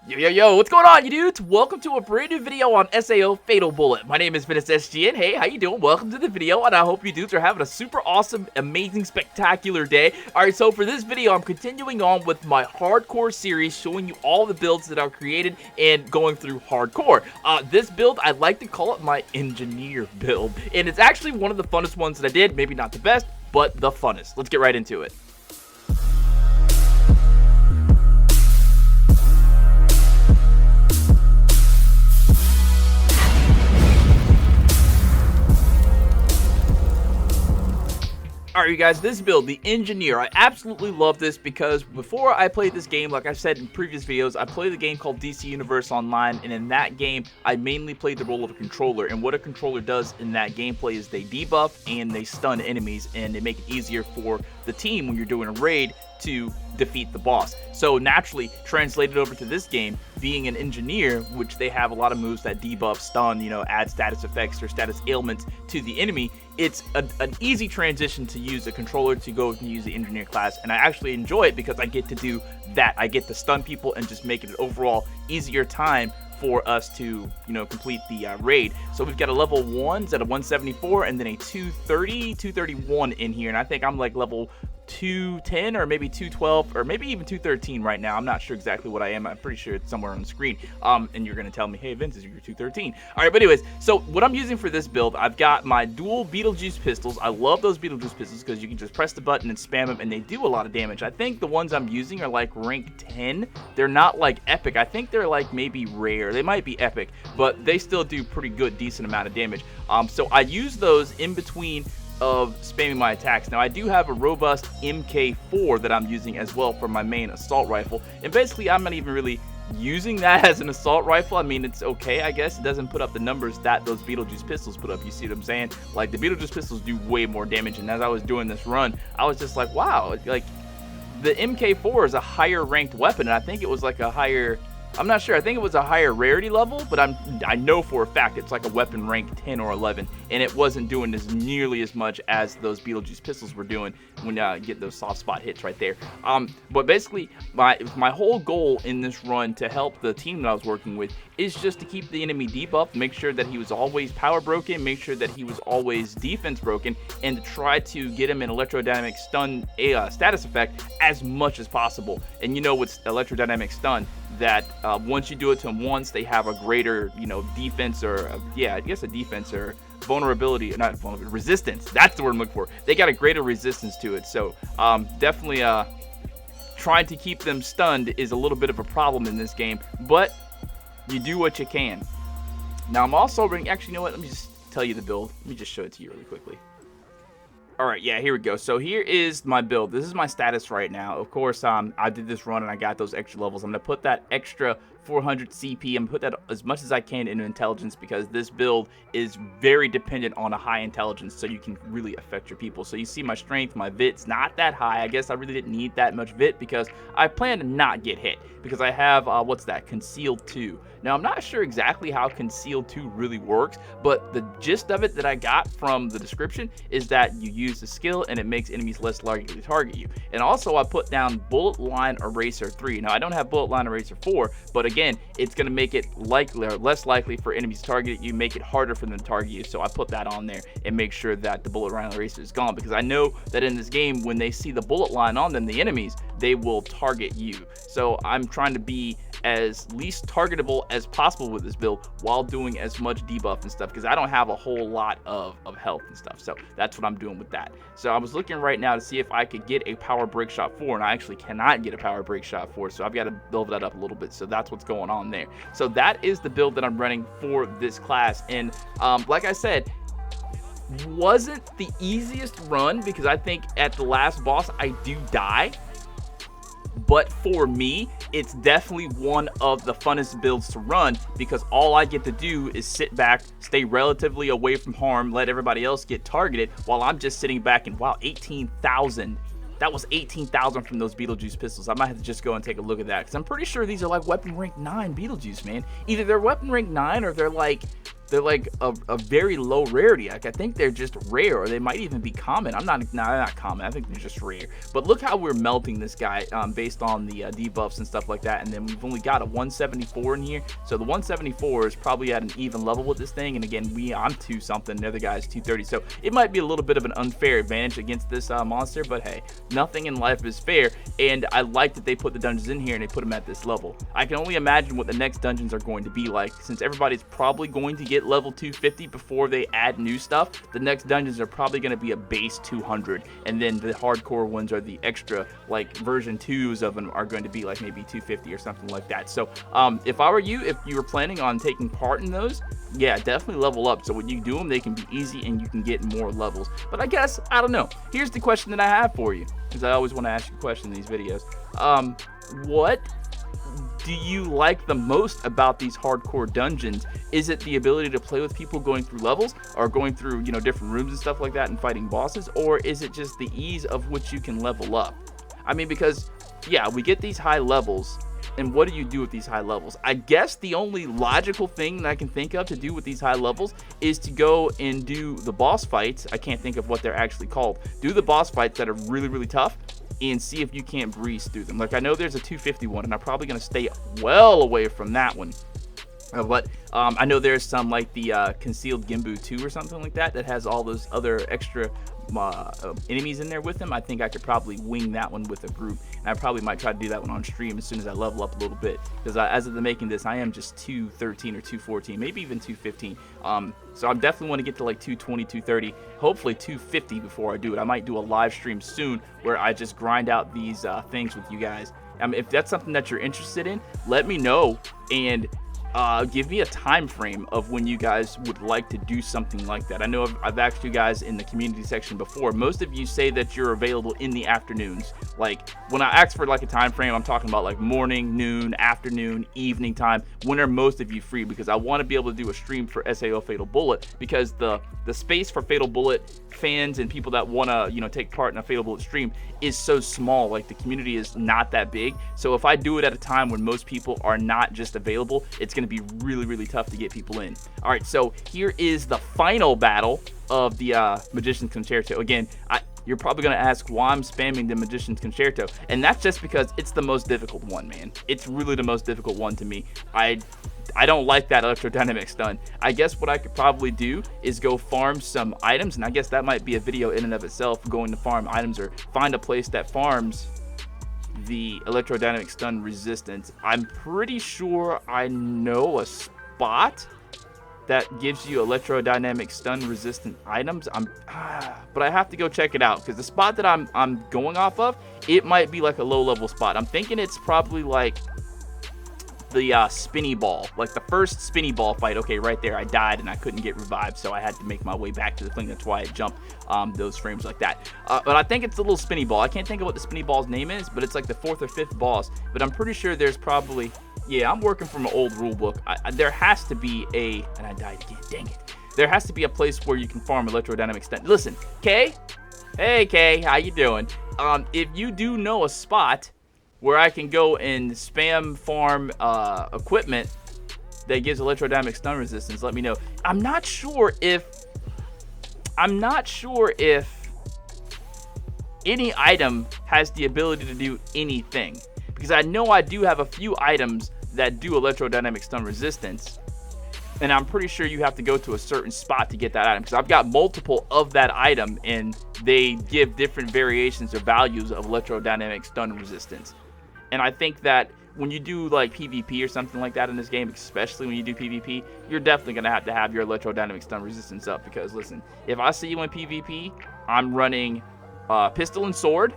Yo, what's going on, you dudes? Welcome to a brand new video on SAO Fatal Bullet. My name is Ventus SG, and hey, how you doing? Welcome to the video, and I hope you dudes are having a super awesome, amazing, spectacular day. Alright, so for this video, I'm continuing on with my hardcore series, showing you all the builds that I've created and going through hardcore. This build, I like to call it my engineer build, and it's actually one of the funnest ones that I did. Maybe not the best, but the funnest. Let's get right into it. Alright, you guys, this build, the engineer, I absolutely love this because before I played this game, like I said in previous videos, I played a game called DC Universe Online, and in that game, I mainly played the role of a controller, and what a controller does in that gameplay is they debuff and they stun enemies, and they make it easier for the team when you're doing a raid to defeat the boss. So naturally, translated over to this game, being an engineer, which they have a lot of moves that debuff, stun, add status effects or status ailments to the enemy, it's an easy transition to use a controller to go and use the engineer class, and I actually enjoy it because I get to do that. I get to stun people and just make it an overall easier time for us to, complete the raid. So we've got a level 1's at a 174 and then a 230, 231 in here, and I think I'm like level 210 or maybe 212 or maybe even 213 right now. I'm not sure exactly what I am. I'm pretty sure it's somewhere on the screen. And you're gonna tell me, hey Vince, you're 213. All right, but anyways, so what I'm using for this build, I've got my dual Beetlejuice pistols. I love those Beetlejuice pistols because you can just press the button and spam them and they do a lot of damage. I think the ones I'm using are like rank 10. They're not like epic. I think they're like maybe rare. They might be epic, but they still do pretty good, decent amount of damage. So I use those in between of spamming my attacks. Now I do have a robust MK4 that I'm using as well for my main assault rifle, and basically I'm not even really using that as an assault rifle. I mean, it's okay, I guess. It doesn't put up the numbers that those Beetlejuice pistols put up. You see what I'm saying? Like, the Beetlejuice pistols do way more damage, and as I was doing this run, I was just like, wow, like the MK4 is a higher ranked weapon, and I think it was like a higher, I'm not sure, I think it was a higher rarity level, but I know for a fact it's like a weapon rank 10 or 11, and it wasn't doing as nearly as much as those Beetlejuice pistols were doing when you get those soft spot hits right there. But basically, my whole goal in this run to help the team that I was working with is just to keep the enemy debuffed, make sure that he was always power broken, make sure that he was always defense broken, and to try to get him an electrodynamic stun status effect as much as possible. And with electrodynamic stun, that once you do it to them once, they have a greater, defense or, I guess a defense or vulnerability, not vulnerability, resistance. That's the word I'm looking for. They got a greater resistance to it. So definitely trying to keep them stunned is a little bit of a problem in this game, but you do what you can. Now I'm also bringing, actually, you know what? Let me just tell you the build. Let me just show it to you really quickly. Alright, yeah, here we go. So here is my build. This is my status right now. Of course, I did this run and I got those extra levels. I'm going to put that extra 400 CP and put that as much as I can into intelligence because this build is very dependent on a high intelligence, so you can really affect your people. So you see my strength, my vit's not that high. I guess I really didn't need that much vit because I plan to not get hit because I have, what's that, Concealed 2. Now, I'm not sure exactly how Concealed 2 really works, but the gist of it that I got from the description is that you use the skill and it makes enemies less likely to target you. And also, I put down Bullet Line Eraser 3. Now, I don't have Bullet Line Eraser 4, but again, it's going to make it likely or less likely for enemies to target you, make it harder for them to target you. So I put that on there and make sure that the Bullet Line Eraser is gone, because I know that in this game, when they see the bullet line on them, the enemies, they will target you. So I'm trying to be as least targetable as possible with this build while doing as much debuff and stuff, because I don't have a whole lot of health and stuff. So that's what I'm doing with that. So I was looking right now to see if I could get a power break shot 4, and I actually cannot get a power break shot 4, so I've got to build that up a little bit. So that's what's going on there. So that is the build that I'm running for this class, and like I said, wasn't the easiest run because I think at the last boss I do die. But for me, it's definitely one of the funnest builds to run because all I get to do is sit back, stay relatively away from harm, let everybody else get targeted while I'm just sitting back and, wow, 18,000. That was 18,000 from those Beetlejuice pistols. I might have to just go and take a look at that because I'm pretty sure these are like weapon rank 9 Beetlejuice, man. Either they're weapon rank 9 or they're like they're like a very low rarity. Like, I think they're just rare, or they might even be common. I'm not, no, they're not common. I think they're just rare. But look how we're melting this guy based on the debuffs and stuff like that. And then we've only got a 174 in here. So the 174 is probably at an even level with this thing. And again, I'm 2 something, the other guy's 230. So it might be a little bit of an unfair advantage against this monster. But hey, nothing in life is fair. And I like that they put the dungeons in here and they put them at this level. I can only imagine what the next dungeons are going to be like, since everybody's probably going to get level 250 before they add new stuff. The next dungeons are probably going to be a base 200, and then the hardcore ones are the extra, like version 2s of them are going to be like maybe 250 or something like that. So if I were you, if you were planning on taking part in those, yeah, definitely level up, so when you do them, they can be easy and you can get more levels. But I guess, I don't know, here's the question that I have for you, because I always want to ask you a question in these videos. What do you like the most about these hardcore dungeons? Is it the ability to play with people going through levels, or going through, you know, different rooms and stuff like that and fighting bosses, or is it just the ease of which you can level up? I mean, because yeah, we get these high levels, and what do you do with these high levels? I guess the only logical thing that I can think of to do with these high levels is to go and do the boss fights. I can't think of what they're actually called. Do the boss fights that are really, really tough, and see if you can't breeze through them. Like, I know there's a 251, and I'm probably going to stay well away from that one. But I know there's some like the Concealed Gimbu 2 or something like that that has all those other extra enemies in there with them. I think I could probably wing that one with a group, and I probably might try to do that one on stream as soon as I level up a little bit, because as of the making this, I am just 213 or 214, maybe even 215. So I definitely want to get to like 220, 230, hopefully 250 before I do it. I might do a live stream soon where I just grind out these things with you guys. If that's something that you're interested in, let me know, and give me a time frame of when you guys would like to do something like that. I know I've asked you guys in the community section before. Most of you say that you're available in the afternoons. Like, when I ask for like a time frame, I'm talking about like morning, noon, afternoon, evening time. When are most of you free? Because I want to be able to do a stream for SAO Fatal Bullet, because the space for Fatal Bullet fans and people that want to, you know, take part in a Fatal Bullet stream is so small. Like, the community is not that big. So if I do it at a time when most people are not just available, it's going to be really, really tough to get people in. All right, so here is the final battle of the Magician's Concerto. Again, you're probably going to ask why I'm spamming the Magician's Concerto, and that's just because it's the most difficult one, man. It's really the most difficult one to me. I don't like that electrodynamic stun. I guess what I could probably do is go farm some items, and I guess that might be a video in and of itself, going to farm items or find a place that farms the electrodynamic stun resistance. I'm pretty sure I know a spot that gives you electrodynamic stun resistant items. But I have to go check it out, because the spot that I'm going off of, it might be like a low level spot. I'm thinking it's probably like the spinny ball, like the first spinny ball fight. Okay, right there, I died and I couldn't get revived, so I had to make my way back to the thing. That's why I jumped those frames like that. But I think it's a little spinny ball. I can't think of what the spinny ball's name is, but it's like the 4th or 5th boss. But I'm pretty sure there's probably, yeah, I'm working from an old rule book. There has to be and I died again, dang it. There has to be a place where you can farm electrodynamic stun. Listen, Kay, hey Kay, how you doing? If you do know a spot where I can go and spam farm equipment that gives electrodynamic stun resistance, let me know. I'm not sure if any item has the ability to do anything, because I know I do have a few items that do electrodynamic stun resistance, and I'm pretty sure you have to go to a certain spot to get that item, because I've got multiple of that item and they give different variations or values of electrodynamic stun resistance. And I think that when you do like PvP or something like that in this game, especially when you do PvP, you're definitely going to have your electrodynamic stun resistance up, because listen, if I see you in PvP, I'm running pistol and sword,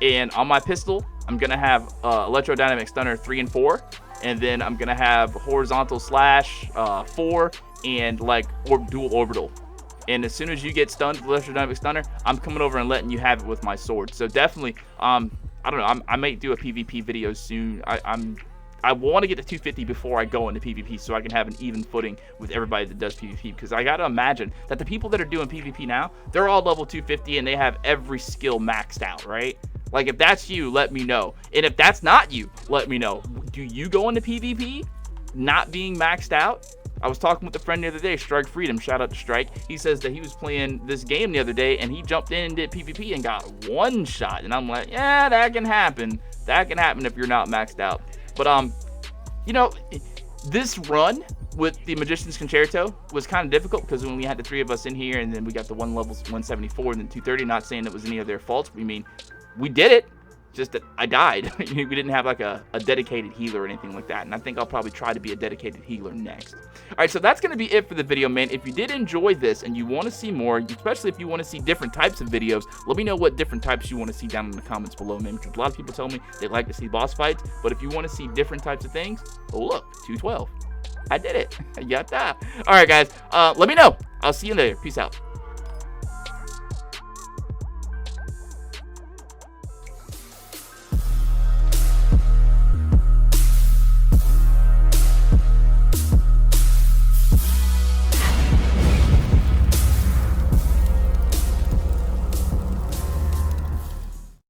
and on my pistol I'm going to have electrodynamic stunner 3 and 4, and then I'm going to have horizontal slash 4 and like dual orbital. And as soon as you get stunned with electrodynamic stunner, I'm coming over and letting you have it with my sword. So definitely, I don't know, I might do a PvP video soon. I want to get to 250 before I go into PvP, so I can have an even footing with everybody that does PvP, because I gotta imagine that the people that are doing PvP now, they're all level 250 and they have every skill maxed out, right? Like, if that's you, let me know. And if that's not you, let me know. Do you go into PvP not being maxed out? I was talking with a friend the other day, Strike Freedom, shout out to Strike. He says that he was playing this game the other day and he jumped in and did PvP and got one shot. And I'm like, yeah, that can happen. That can happen if you're not maxed out. But you know, this run with the Magician's Concerto was kind of difficult because when we had the 3 of us in here and then we got the one levels 174 and then 230, not saying it was any of their faults. We mean, we did it. Just that I died. We didn't have like a dedicated healer or anything like that. And I think I'll probably try to be a dedicated healer next. All right, so that's going to be it for the video, man. If you did enjoy this and you want to see more, especially if you want to see different types of videos, let me know what different types you want to see down in the comments below, man. Because a lot of people tell me they like to see boss fights. But if you want to see different types of things, oh, look, 212. I did it. Yatta. All right, guys. Let me know. I'll see you later. Peace out.